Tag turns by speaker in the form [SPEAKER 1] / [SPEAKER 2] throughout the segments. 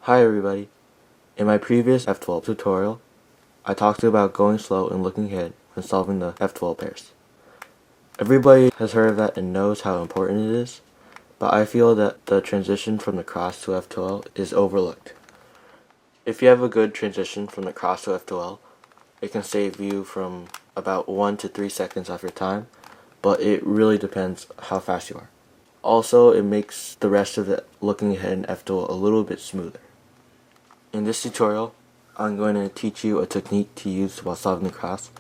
[SPEAKER 1] Hi everybody. In my previous F2L tutorial, I talked about going slow and looking ahead when solving the F2L pairs. Everybody has heard of that and knows how important it is, but I feel that the transition from the cross to F2L is overlooked. If you have a good transition from the cross to F2L, it can save you from about 1 to 3 seconds off your time, but it really depends how fast you are. Also, it makes the rest of the looking ahead in F2L a little bit smoother. In this tutorial, I'm going to teach you a technique to use while solving the cross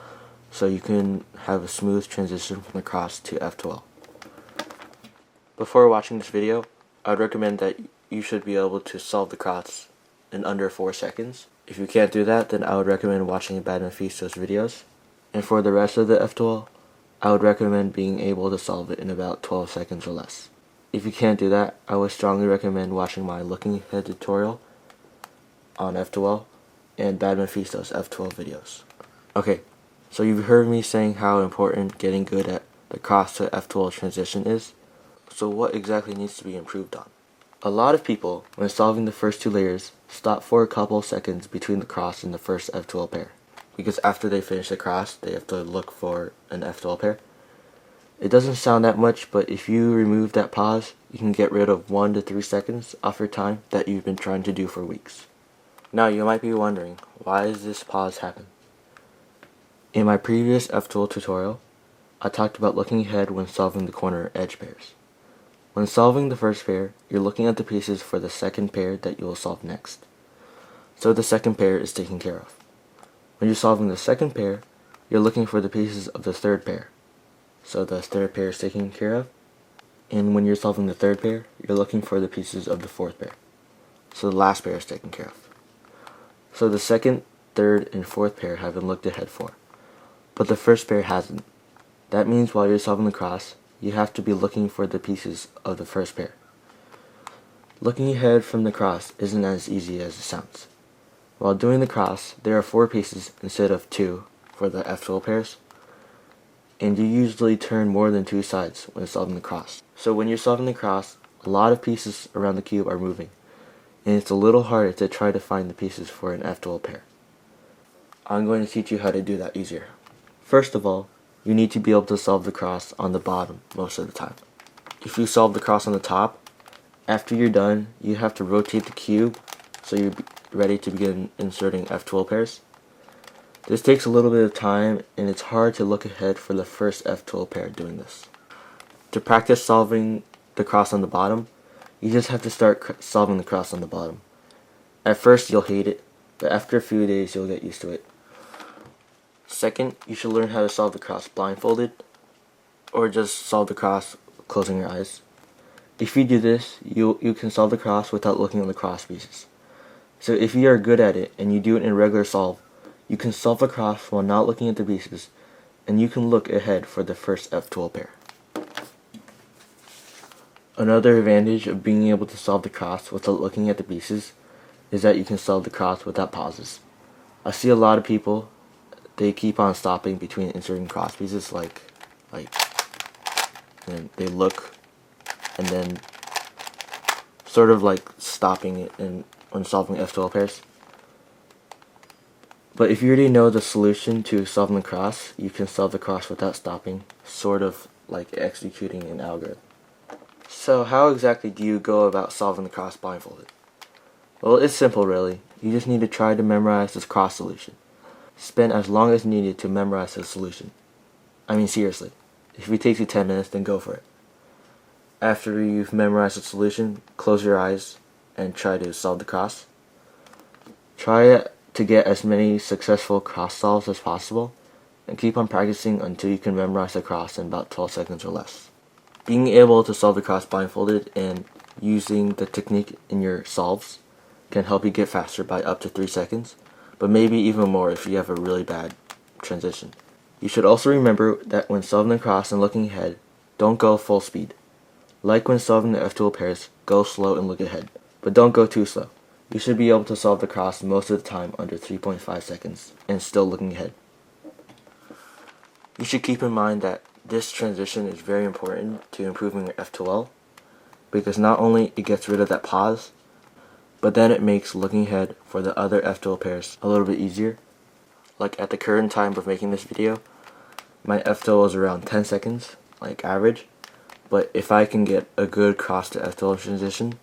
[SPEAKER 1] so you can have a smooth transition from the cross to F2L. Before watching this video, I would recommend that you should be able to solve the cross in under 4 seconds. If you can't do that, then I would recommend watching PcwizCube's videos. And for the rest of the F2L, I would recommend being able to solve it in about 12 seconds or less. If you can't do that, I would strongly recommend watching my looking ahead tutorial on F2L and PcwizCube's F2L videos. Okay, so you've heard me saying how important getting good at the cross to F2L transition is. So what exactly needs to be improved on? A lot of people, when solving the first two layers, stop for a couple seconds between the cross and the first F2L pair, because after they finish the cross, they have to look for an F2L pair. It doesn't sound that much, but if you remove that pause, you can get rid of 1 to 3 seconds off your time that you've been trying to do for weeks. Now you might be wondering, why does this pause happen? In my previous F2L tutorial, I talked about looking ahead when solving the corner edge pairs. When solving the first pair, you're looking at the pieces for the second pair that you will solve next. So the second pair is taken care of. When you're solving the second pair, you're looking for the pieces of the third pair. So the third pair is taken care of. And when you're solving the third pair, you're looking for the pieces of the fourth pair. So the last pair is taken care of. So the second, third, and fourth pair have been looked ahead for, but the first pair hasn't. That means while you're solving the cross, you have to be looking for the pieces of the first pair. Looking ahead from the cross isn't as easy as it sounds. While doing the cross, there are 4 pieces instead of 2 for the F2L pairs, and you usually turn more than 2 sides when solving the cross. So when you're solving the cross, a lot of pieces around the cube are moving, and it's a little harder to try to find the pieces for an F2L pair. I'm going to teach you how to do that easier. First of all, you need to be able to solve the cross on the bottom most of the time. If you solve the cross on the top, after you're done, you have to rotate the cube so you're ready to begin inserting F2L pairs. This takes a little bit of time, and it's hard to look ahead for the first F2L pair doing this. To practice solving the cross on the bottom, you just have to start solving the cross on the bottom. At first you'll hate it, but after a few days you'll get used to it. Second, you should learn how to solve the cross blindfolded, or just solve the cross closing your eyes. If you do this, you can solve the cross without looking at the cross pieces. So if you are good at it and you do it in regular solve, you can solve the cross while not looking at the pieces, and you can look ahead for the first F2L pair. Another advantage of being able to solve the cross without looking at the pieces is that you can solve the cross without pauses. I see a lot of people, they keep on stopping between inserting cross pieces, and they look and then sort of like stopping it when solving F2L pairs. But if you already know the solution to solving the cross, you can solve the cross without stopping, sort of like executing an algorithm. So how exactly do you go about solving the cross blindfolded? Well, it's simple really. You just need to try to memorize this cross solution. Spend as long as needed to memorize the solution. I mean seriously, if it takes you 10 minutes, then go for it. After you've memorized the solution, close your eyes and try to solve the cross. Try to get as many successful cross solves as possible, and keep on practicing until you can memorize the cross in about 12 seconds or less. Being able to solve the cross blindfolded and using the technique in your solves can help you get faster by up to 3 seconds, but maybe even more if you have a really bad transition. You should also remember that when solving the cross and looking ahead, don't go full speed. Like when solving the F2L pairs, go slow and look ahead, but don't go too slow. You should be able to solve the cross most of the time under 3.5 seconds and still looking ahead. You should keep in mind that this transition is very important to improving your F2L, because not only it gets rid of that pause, but then it makes looking ahead for the other F2L pairs a little bit easier. Like at the current time of making this video, my F2L is around 10 seconds, like average, but if I can get a good cross to F2L transition,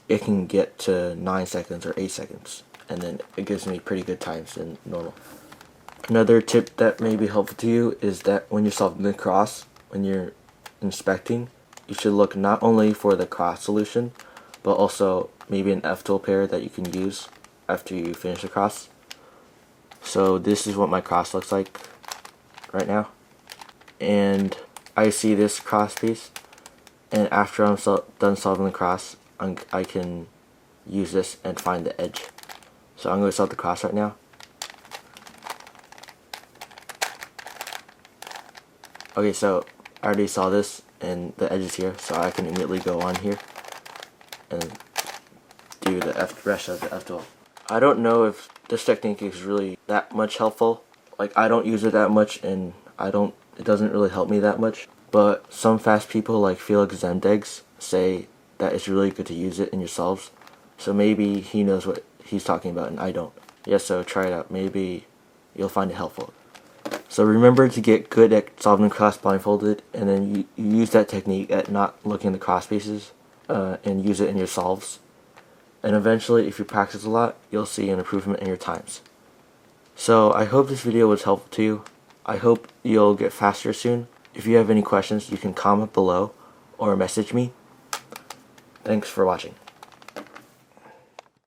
[SPEAKER 1] it can get to 9 seconds or 8 seconds, and then it gives me pretty good times than normal. Another tip that may be helpful to you is that when you're solving the cross, when you're inspecting, you should look not only for the cross solution, but also maybe an F2L pair that you can use after you finish the cross. So this is what my cross looks like right now, and I see this cross piece, and after I'm done solving the cross, I can use this and find the edge. So I'm going to solve the cross right now. Okay, so I already saw this and the edge is here, so I can immediately go on here and do the rest of the F2L. I don't know if this technique is really that much helpful. Like, I don't use it that much, and it doesn't really help me that much. But some fast people like Felix Zemdegs say that it's really good to use it in your solves. So maybe he knows what he's talking about and I don't. Yeah, so try it out. Maybe you'll find it helpful. So remember to get good at solving cross blindfolded, and then you use that technique at not looking at the cross pieces and use it in your solves. And eventually, if you practice a lot, you'll see an improvement in your times. So I hope this video was helpful to you. I hope you'll get faster soon. If you have any questions, you can comment below or message me. Thanks for watching.